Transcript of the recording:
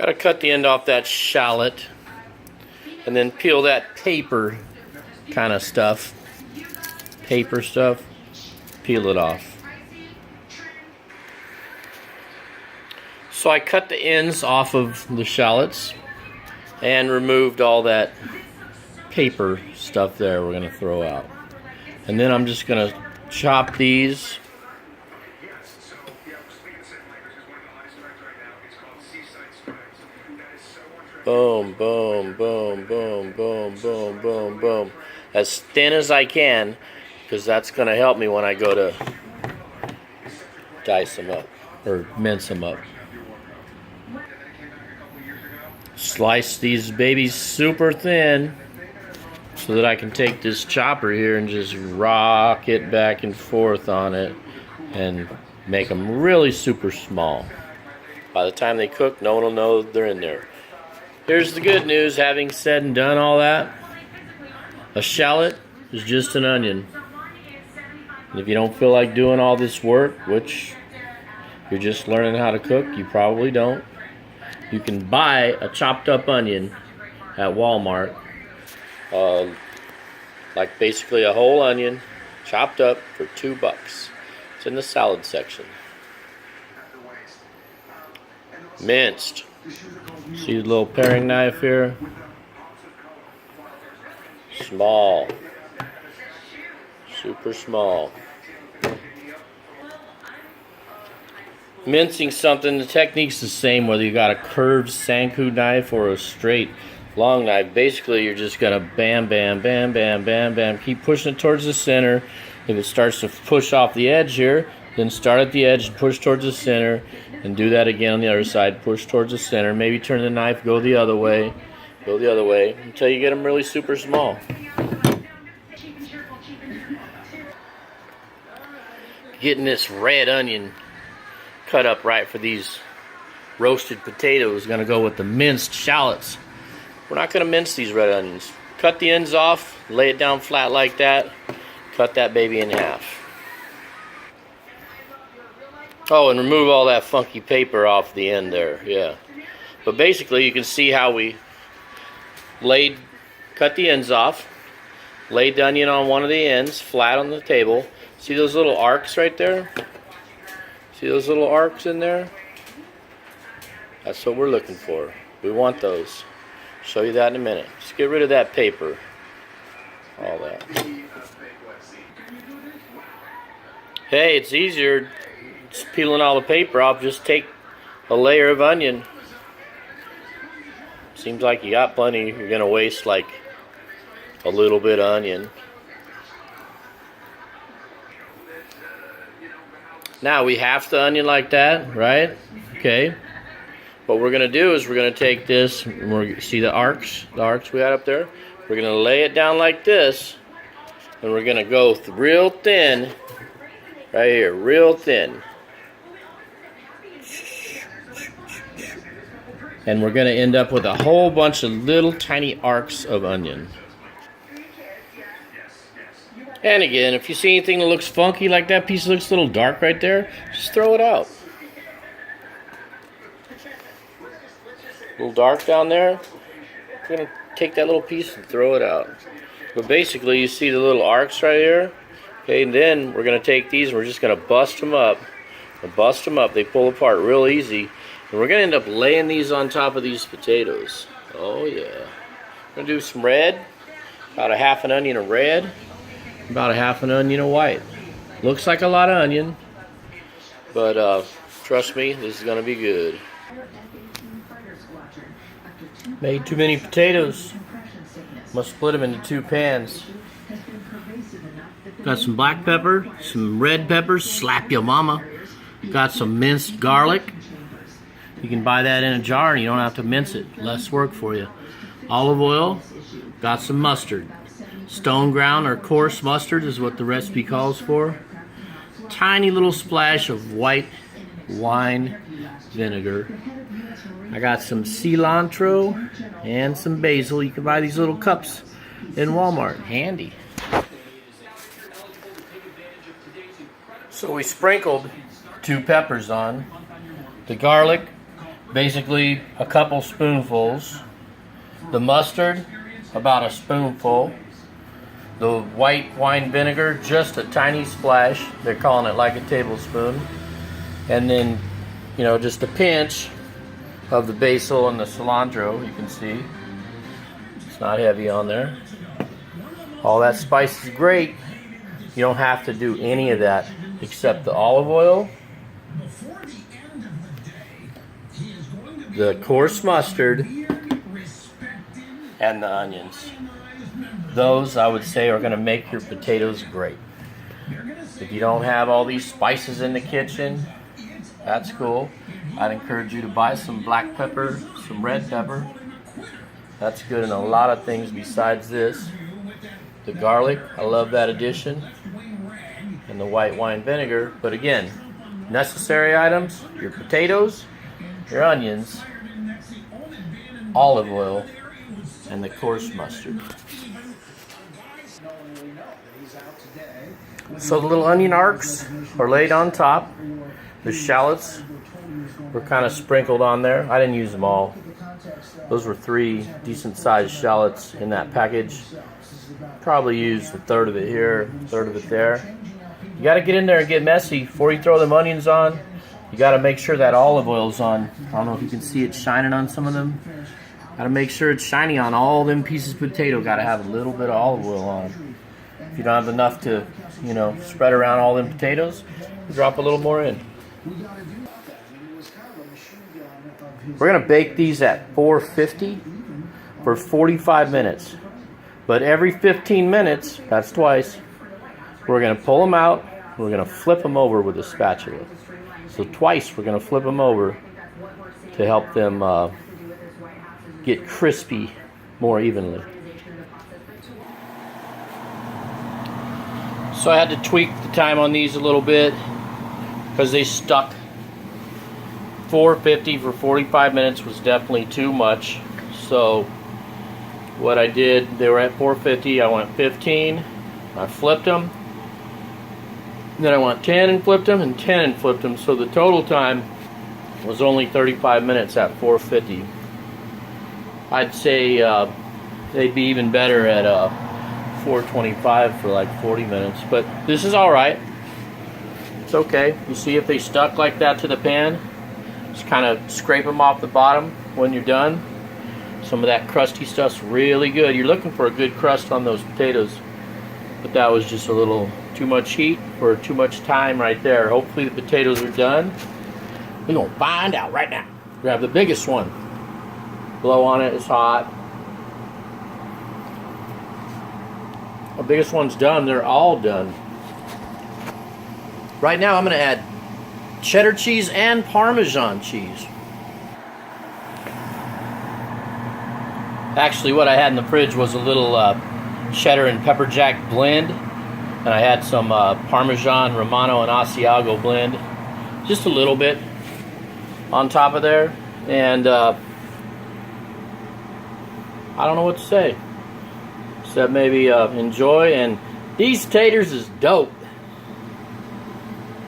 Gotta cut the end off that shallot and then peel that paper kind of stuff. Paper stuff. Peel it off. So I cut the ends off of the shallots and removed all that paper stuff there we're going to throw out. And then I'm just going to chop these. Boom, boom, boom, boom, boom, boom, boom, boom. As thin as I can, because that's going to help me when I go to dice them up or mince them up. Slice these babies super thin so that I can take this chopper here and just rock it back and forth on it and make them really super small. By the time they cook, no one will know they're in there. Here's the good news, having said and done all that, a shallot is just an onion. And if you don't feel like doing all this work, which you're just learning how to cook, you probably don't, you can buy a chopped up onion at Walmart, like basically a whole onion, chopped up for $2. It's in the salad section. Minced. See the little paring knife here? Small. Super small. Mincing something, the technique's the same whether you got a curved Sanku knife or a straight long knife. Basically, you're just gonna bam, bam, bam, bam, bam, bam. Keep pushing it towards the center. If it starts to push off the edge here, then start at the edge and push towards the center. And do that again on the other side. Push towards the center. Maybe turn the knife, go the other way. Go the other way until you get them really super small. Getting this red onion cut up right for these roasted potatoes. Gonna go with the minced shallots. We're not gonna mince these red onions. Cut the ends off, lay it down flat like that. Cut that baby in half. Oh, and remove all that funky paper off the end there, yeah. But basically, you can see how we cut the ends off, laid the onion on one of the ends, flat on the table. See those little arcs right there? See those little arcs in there? That's what we're looking for. We want those. Show you that in a minute. Just get rid of that paper. All that. Hey, it's easier. Just peeling all the paper off, just take a layer of onion. Seems like you got plenty. You're gonna waste like a little bit of onion. Now we half the onion like that, right? Okay. What we're gonna do is we're gonna take this. See the arcs we had up there. We're gonna lay it down like this, and we're gonna go real thin, right here, real thin. And we're going to end up with a whole bunch of little tiny arcs of onion. And again, if you see anything that looks funky like that piece looks a little dark right there, just throw it out. A little dark down there, we're going to take that little piece and throw it out. But basically, you see the little arcs right here? Okay, and then we're going to take these and we're just going to bust them up. Bust them up. They pull apart real easy. And we're going to end up laying these on top of these potatoes. Oh yeah. We're going to do some red. About a half an onion of red. About a half an onion of white. Looks like a lot of onion. But trust me, this is going to be good. Made too many potatoes. Must split them into 2 pans. Got some black pepper, some red peppers, slap your mama. Got some minced garlic. You can buy that in a jar and you don't have to mince it. Less work for you. Olive oil. Got some mustard. Stone ground or coarse mustard is what the recipe calls for. Tiny little splash of white wine vinegar. I got some cilantro and some basil. You can buy these little cups in Walmart. Handy. So we sprinkled 2 peppers on. The garlic, basically a couple spoonfuls. The mustard, about a spoonful. The white wine vinegar, just a tiny splash. They're calling it like a tablespoon. And then, you know, just a pinch of the basil and the cilantro. You can see it's not heavy on there. All that spice is great. You don't have to do any of that except the olive oil, the coarse mustard, and the onions. Those, I would say, are going to make your potatoes great. If you don't have all these spices in the kitchen, that's cool. I'd encourage you to buy some black pepper, some red pepper. That's good in a lot of things besides this. The garlic, I love that addition. And the white wine vinegar. But again, necessary items, your potatoes, your onions, olive oil, and the coarse mustard. So the little onion arcs are laid on top. The shallots were kind of sprinkled on there. I didn't use them all. Those were 3 decent sized shallots in that package. Probably used a third of it here, a third of it there. You got to get in there and get messy before you throw them onions on. You got to make sure that olive oil's on. I don't know if you can see it shining on some of them. Got to make sure it's shiny on all them pieces of potato. Got to have a little bit of olive oil on. If you don't have enough to, you know, spread around all them potatoes, drop a little more in. We're going to bake these at 450 for 45 minutes. But every 15 minutes, that's twice, we're going to pull them out. We're going to flip them over with a spatula. So twice we're going to flip them over to help them get crispy more evenly. So I had to tweak the time on these a little bit because they stuck. 450 for 45 minutes was definitely too much. So what I did, they were at 450, I went 15, I flipped them. Then I went 10 and flipped them, and 10 and flipped them. So the total time was only 35 minutes at 450. I'd say they'd be even better at 425 for like 40 minutes. But this is alright. It's okay. You see if they stuck like that to the pan, just kind of scrape them off the bottom when you're done. Some of that crusty stuff's really good. You're looking for a good crust on those potatoes. But that was just a little too much heat for too much time right there. Hopefully the potatoes are done. We're going to find out right now. Grab the biggest one. Blow on it, it's hot. The biggest one's done. They're all done. Right now I'm going to add cheddar cheese and parmesan cheese. Actually, what I had in the fridge was a little cheddar and pepper jack blend. And I had some Parmesan, Romano, and Asiago blend. Just a little bit on top of there. And I don't know what to say. Except maybe enjoy. And these taters is dope.